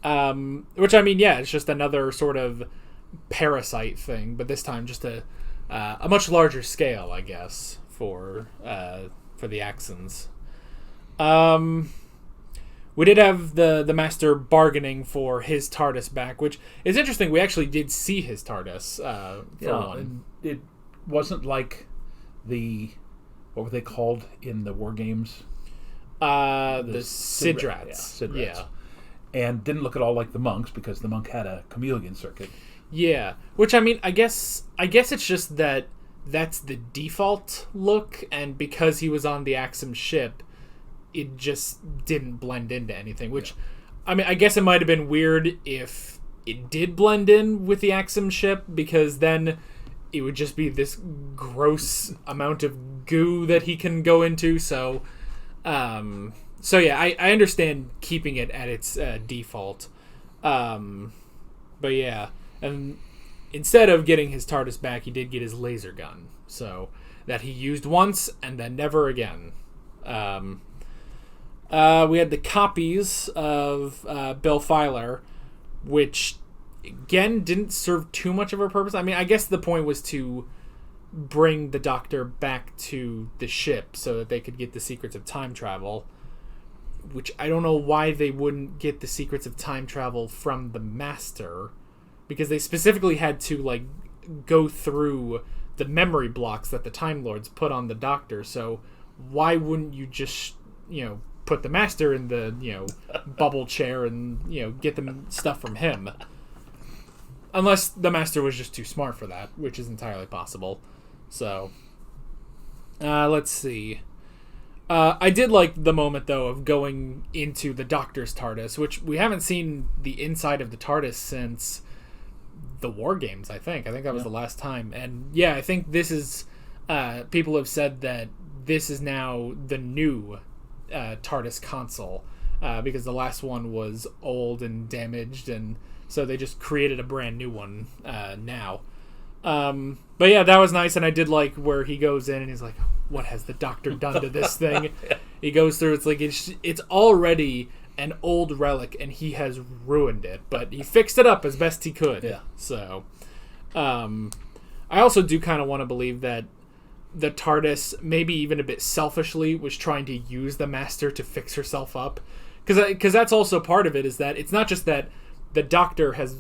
Which, I mean, yeah, it's just another sort of parasite thing, but this time just a much larger scale, I guess, for the Axons. We did have the Master bargaining for his TARDIS back, which is interesting. We actually did see his TARDIS for one. It wasn't like what were they called in the war games? The Sidrats. Sidrats. Yeah. And didn't look at all like the monks, because the monk had a chameleon circuit. Yeah, which, I mean, I guess it's just that that's the default look, and because he was on the Axum ship, it just didn't blend into anything, which, I mean, I guess it might have been weird if it did blend in with the Axum ship, because then it would just be this gross amount of goo that he can go into, so yeah, I understand keeping it at its default. But yeah, and instead of getting his TARDIS back, he did get his laser gun, so that he used once and then never again. We had the copies of Bill Filer, which again didn't serve too much of a purpose. I mean, I guess the point was to bring the Doctor back to the ship so that they could get the secrets of time travel, which I don't know why they wouldn't get the secrets of time travel from the Master, because they specifically had to go through the memory blocks that the Time Lords put on the Doctor. So why wouldn't you just put the Master in the bubble chair and get the stuff from him? Unless the Master was just too smart for that, which is entirely possible. So let's see. I did like the moment, though, of going into the Doctor's TARDIS, which we haven't seen the inside of the TARDIS since the War Games, I think. I think that was the last time. And yeah, I think this is... people have said that this is now the new TARDIS console, because the last one was old and damaged, and so they just created a brand new one now. But yeah, that was nice, and I did like where he goes in and he's like, what has the Doctor done to this thing? He goes through, it's like it's already an old relic and he has ruined it, but he fixed it up as best he could. Yeah. So I also do kind of want to believe that the TARDIS, maybe even a bit selfishly, was trying to use the Master to fix herself up. Because that's also part of it, is that it's not just that the Doctor has,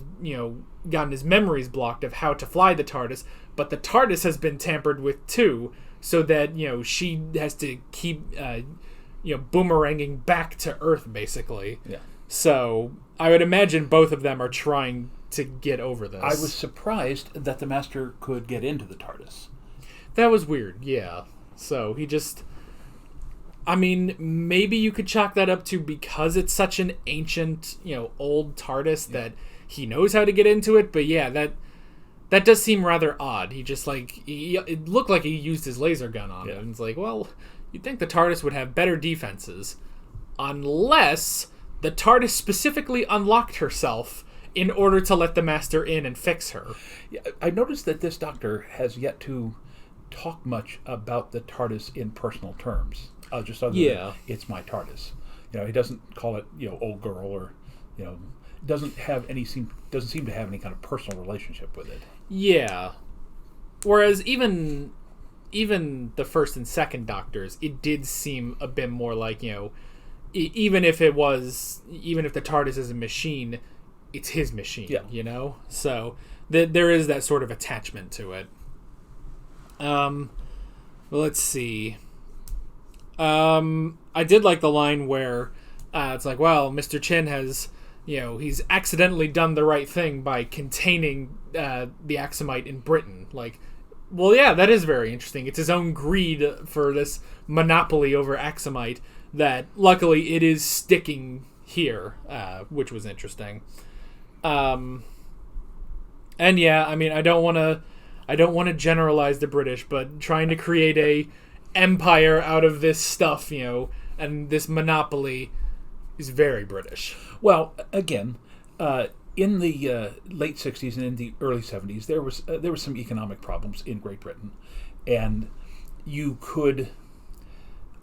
gotten his memories blocked of how to fly the TARDIS, but the TARDIS has been tampered with too, so that, she has to keep, boomeranging back to Earth, basically. Yeah. So I would imagine both of them are trying to get over this. I was surprised that the Master could get into the TARDIS. That was weird, yeah. So he just... I mean, maybe you could chalk that up to because it's such an ancient, old TARDIS that he knows how to get into it. But yeah, that does seem rather odd. He just, it looked like he used his laser gun on it. And it's like, well, you'd think the TARDIS would have better defenses. Unless the TARDIS specifically unlocked herself in order to let the Master in and fix her. Yeah, I noticed that this Doctor has yet to talk much about the TARDIS in personal terms. Just other than, it's my TARDIS. He doesn't call it, old girl, or, doesn't seem to have any kind of personal relationship with it. Yeah. Whereas even the first and second Doctors, it did seem a bit more like, even if the TARDIS is a machine, it's his machine, So there is that sort of attachment to it. Well, let's see. I did like the line where it's like, well, Mr. Chin has, he's accidentally done the right thing by containing the Axomite in Britain. Like, well, yeah, that is very interesting. It's his own greed for this monopoly over Axomite that, luckily, it is sticking here, which was interesting. And yeah, I mean, I don't want to generalize the British, but trying to create a empire out of this stuff, and this monopoly is very British. Well, again, in the late 60s and in the early 70s, there was some economic problems in Great Britain, and you could,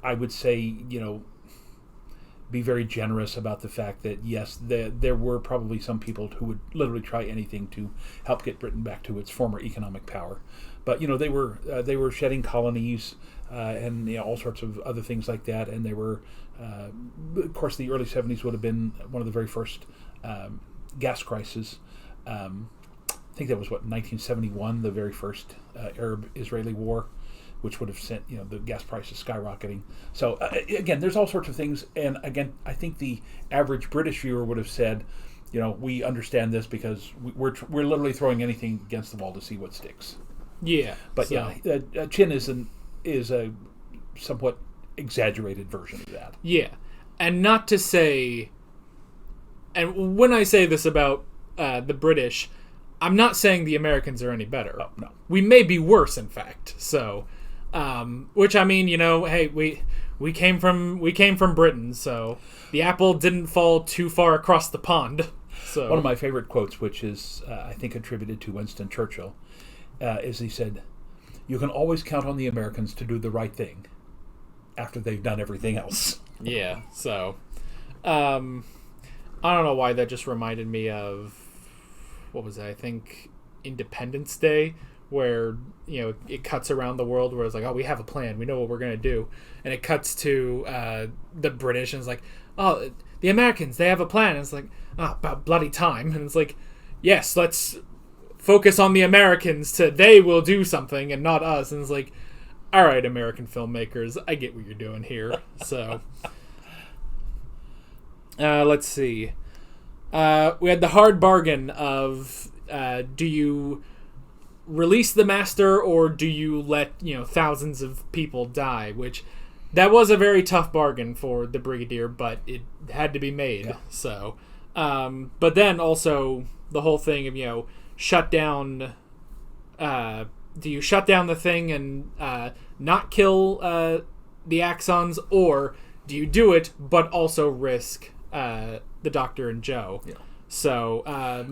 I would say, be very generous about the fact that, yes, there were probably some people who would literally try anything to help get Britain back to its former economic power. But, they were shedding colonies and all sorts of other things like that. And they were, of course, the early 70s would have been one of the very first gas crises. I think that was, 1971, the very first Arab-Israeli war, which would have sent, the gas prices skyrocketing. So, again, there's all sorts of things. And, again, I think the average British viewer would have said, we understand this because we're literally throwing anything against the wall to see what sticks. Yeah. But, Chin is a somewhat exaggerated version of that. Yeah. And not to say... And when I say this about the British, I'm not saying the Americans are any better. Oh, no. We may be worse, in fact. So... which, I mean, hey, we came from Britain, so the apple didn't fall too far across the pond. So one of my favorite quotes, which is I think attributed to Winston Churchill, is he said, "You can always count on the Americans to do the right thing after they've done everything else." Yeah. So I don't know why that just reminded me of, what was that? I think Independence Day, where it cuts around the world where it's like, oh, we have a plan, we know what we're gonna do, and it cuts to the British, and it's like, oh, the Americans, they have a plan, and it's like, oh, about bloody time, and it's like, yes, let's focus on the Americans they will do something and not us, and it's like, all right, American filmmakers, I get what you're doing here. So let's see, we had the hard bargain of do you release the Master or do you let thousands of people die, which that was a very tough bargain for the Brigadier, but it had to be made. Yeah. So but then also the whole thing of shut down, do you shut down the thing and not kill the Axons, or do you do it but also risk the Doctor and Joe? Yeah. So,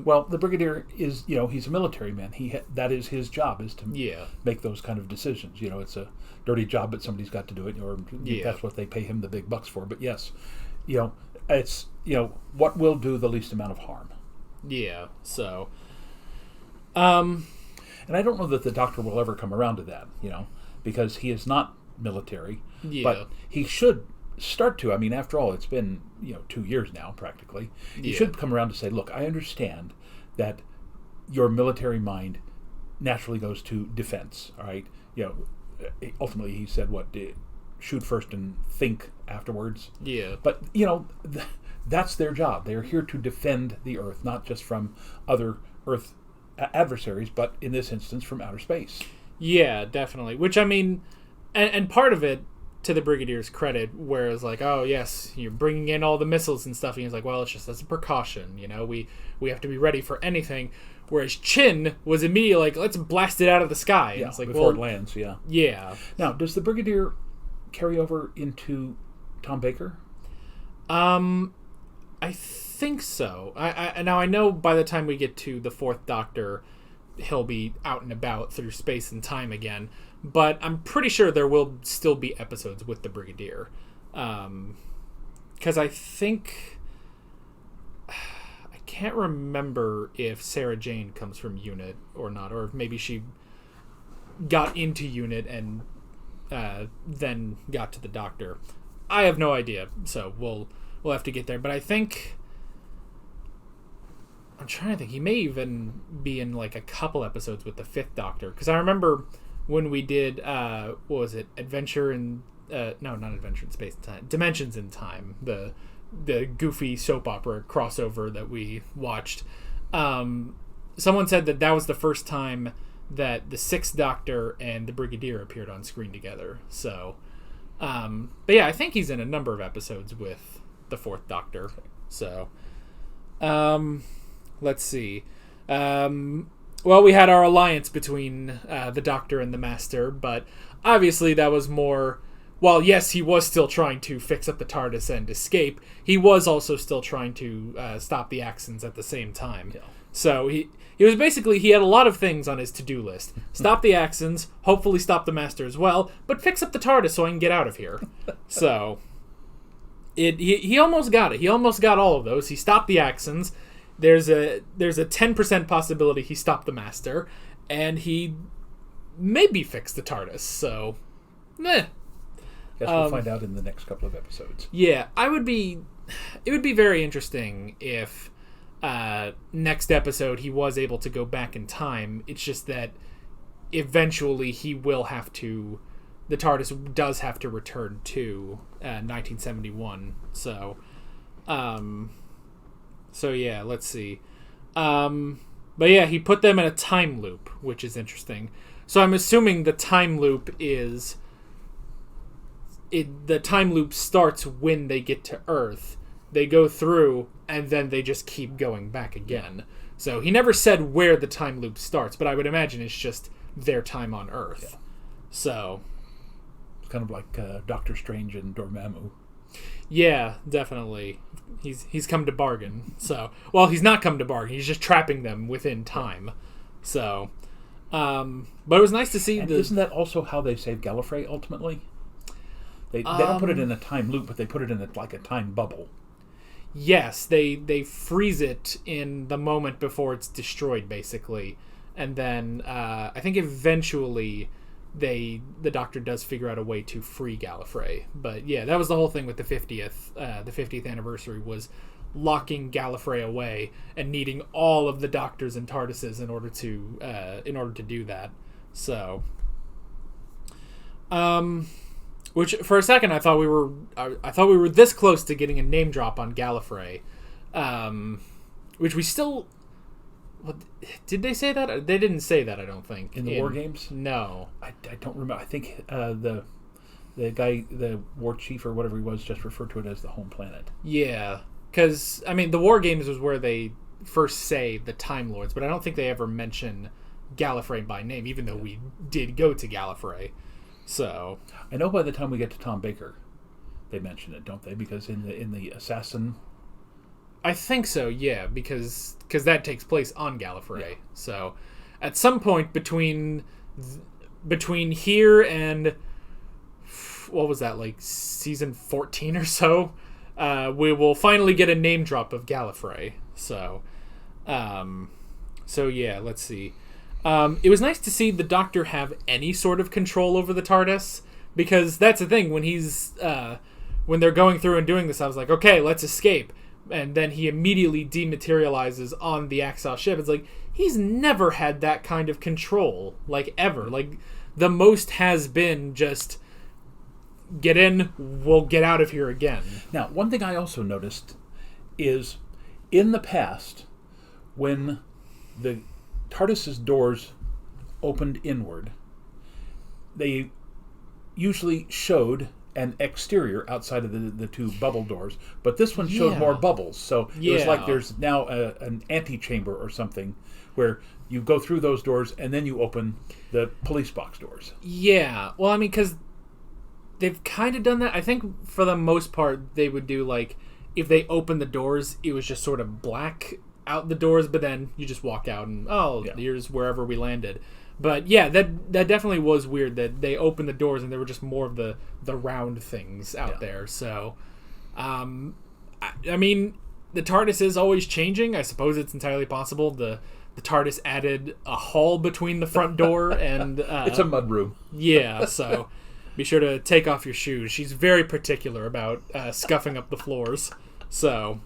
well, the Brigadier is, he's a military man. That is his job, is to make those kind of decisions. It's a dirty job, but somebody's got to do it, or that's what they pay him the big bucks for. But yes, it's, what will do the least amount of harm. Yeah. So, and I don't know that the Doctor will ever come around to that. because he is not military. Yeah. But he should start to. I mean, after all, it's been 2 years now, practically. He should come around to say, look, I understand that your military mind naturally goes to defense, all right? Ultimately, he said, shoot first and think afterwards. Yeah. But, that's their job. They are here to defend the Earth, not just from other Earth adversaries, but in this instance, from outer space. Yeah, definitely. Which, I mean, and part of it, to the Brigadier's credit, whereas like, oh yes, you're bringing in all the missiles and stuff, and he's like, well, it's just as a precaution, we have to be ready for anything. Whereas Chin was immediately like, let's blast it out of the sky. Yeah, it's like, before it lands, yeah. Yeah. Now, does the Brigadier carry over into Tom Baker? I think so. Now I know by the time we get to the Fourth Doctor, he'll be out and about through space and time again. But I'm pretty sure there will still be episodes with the Brigadier. Because I think... I can't remember if Sarah Jane comes from UNIT or not. Or if maybe she got into UNIT and then got to the Doctor. I have no idea. So we'll have to get there. But I think... I'm trying to think. He may even be in like a couple episodes with the Fifth Doctor. Because I remember... when we did, what was it? Adventure in... no, not Adventure in Space and Time. Dimensions in Time. The goofy soap opera crossover that we watched. Someone said that was the first time that the Sixth Doctor and the Brigadier appeared on screen together. So, but yeah, I think he's in a number of episodes with the Fourth Doctor. So, let's see. Well, we had our alliance between the Doctor and the Master, but obviously that was more... While, yes, he was still trying to fix up the TARDIS and escape, he was also still trying to stop the Axons at the same time. Yeah. So he was basically... He had a lot of things on his to-do list. Stop the Axons, hopefully stop the Master as well, but fix up the TARDIS so I can get out of here. So he almost got it. He almost got all of those. He stopped the Axons. There's a 10% possibility he stopped the Master, and he maybe fixed the TARDIS, so... Guess we'll find out in the next couple of episodes. Yeah, it would be very interesting if next episode he was able to go back in time. It's just that eventually he will have to... The TARDIS does have to return to 1971, so... So yeah, let's see. But yeah, he put them in a time loop, which is interesting. So I'm assuming the time loop is... The time loop starts when they get to Earth. They go through, and then they just keep going back again. So he never said where the time loop starts, but I would imagine it's just their time on Earth. Yeah. So... It's kind of like Doctor Strange and Dormammu. Yeah, definitely. He's come to bargain. So, well, he's not come to bargain. He's just trapping them within time. So, but it was nice to see. And isn't that also how they save Gallifrey ultimately? They don't put it in a time loop, but they put it in like a time bubble. Yes, they freeze it in the moment before it's destroyed, basically, and then I think eventually the Doctor does figure out a way to free Gallifrey. But yeah, that was the whole thing with the 50th anniversary was locking Gallifrey away and needing all of the Doctors and TARDISes in order to do that. So, which for a second I thought we were this close to getting a name drop on Gallifrey, which we still. What, did they say that? They didn't say that, I don't think. In the War Games? No. I don't remember. I think the guy, the War Chief or whatever he was, just referred to it as the home planet. Yeah. Because, I mean, the War Games was where they first say the Time Lords, but I don't think they ever mention Gallifrey by name, even though we did go to Gallifrey. So... I know by the time we get to Tom Baker, they mention it, don't they? Because in the Assassin... I think so, yeah, because that takes place on Gallifrey. Yeah. So, at some point between here and what was that, like season 14 or so, we will finally get a name drop of Gallifrey. So, yeah, let's see. It was nice to see the Doctor have any sort of control over the TARDIS, because that's the thing, when they're going through and doing this, I was like, okay, let's escape. And then he immediately dematerializes on the Axos ship. It's like, he's never had that kind of control, like, ever. Like, the most has been just, get in, we'll get out of here again. Now, one thing I also noticed is, in the past, when the TARDIS's doors opened inward, they usually showed an exterior outside of the two bubble doors, but this one showed more bubbles, so it was like there's now an antechamber or something where you go through those doors and then you open the police box doors. Yeah, well, I mean, because they've kind of done that. I think for the most part they would do, like, if they open the doors, it was just sort of black out the doors, but then you just walk out and, here's wherever we landed. But yeah, that definitely was weird that they opened the doors and there were just more of the round things out there. So, I mean, the TARDIS is always changing. I suppose it's entirely possible. The TARDIS added a hall between the front door and... it's a mudroom. Yeah, so be sure to take off your shoes. She's very particular about scuffing up the floors. So,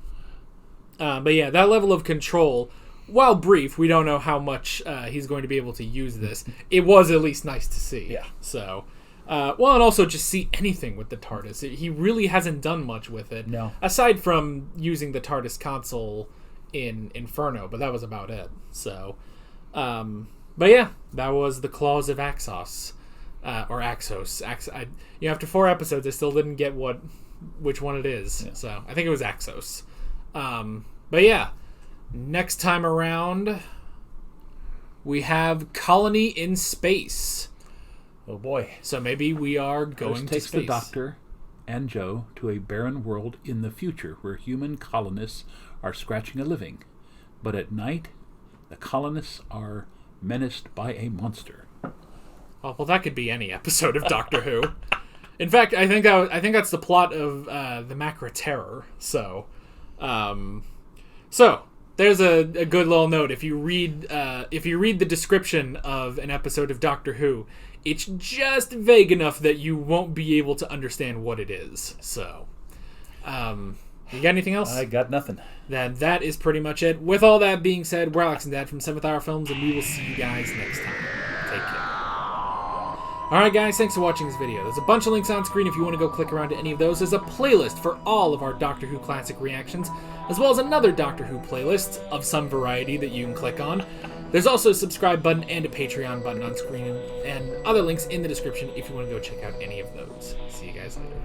but yeah, that level of control... While brief, we don't know how much he's going to be able to use this. It was at least nice to see. Yeah. So, and also just see anything with the TARDIS. He really hasn't done much with it. No. Aside from using the TARDIS console in Inferno, but that was about it. So, but yeah, that was the Claws of Axos, or Axos. After 4 episodes, I still didn't get which one it is. Yeah. So I think it was Axos. But yeah. Next time around, we have Colony in Space. Oh boy. So maybe we are going to takes space. The Doctor and Joe to a barren world in the future where human colonists are scratching a living. But at night, the colonists are menaced by a monster. Oh, well, that could be any episode of Doctor Who. In fact, I think that's the plot of the Macra Terror. So, there's a good little note. If you read the description of an episode of Doctor Who, it's just vague enough that you won't be able to understand what it is. So, you got anything else? I got nothing. Then that is pretty much it. With all that being said, we're Alex and Dad from 7th Hour Films, and we will see you guys next time. Take care. Alright guys, thanks for watching this video. There's a bunch of links on screen if you want to go click around to any of those. There's a playlist for all of our Doctor Who classic reactions, as well as another Doctor Who playlist of some variety that you can click on. There's also a subscribe button and a Patreon button on screen, and other links in the description if you want to go check out any of those. See you guys later.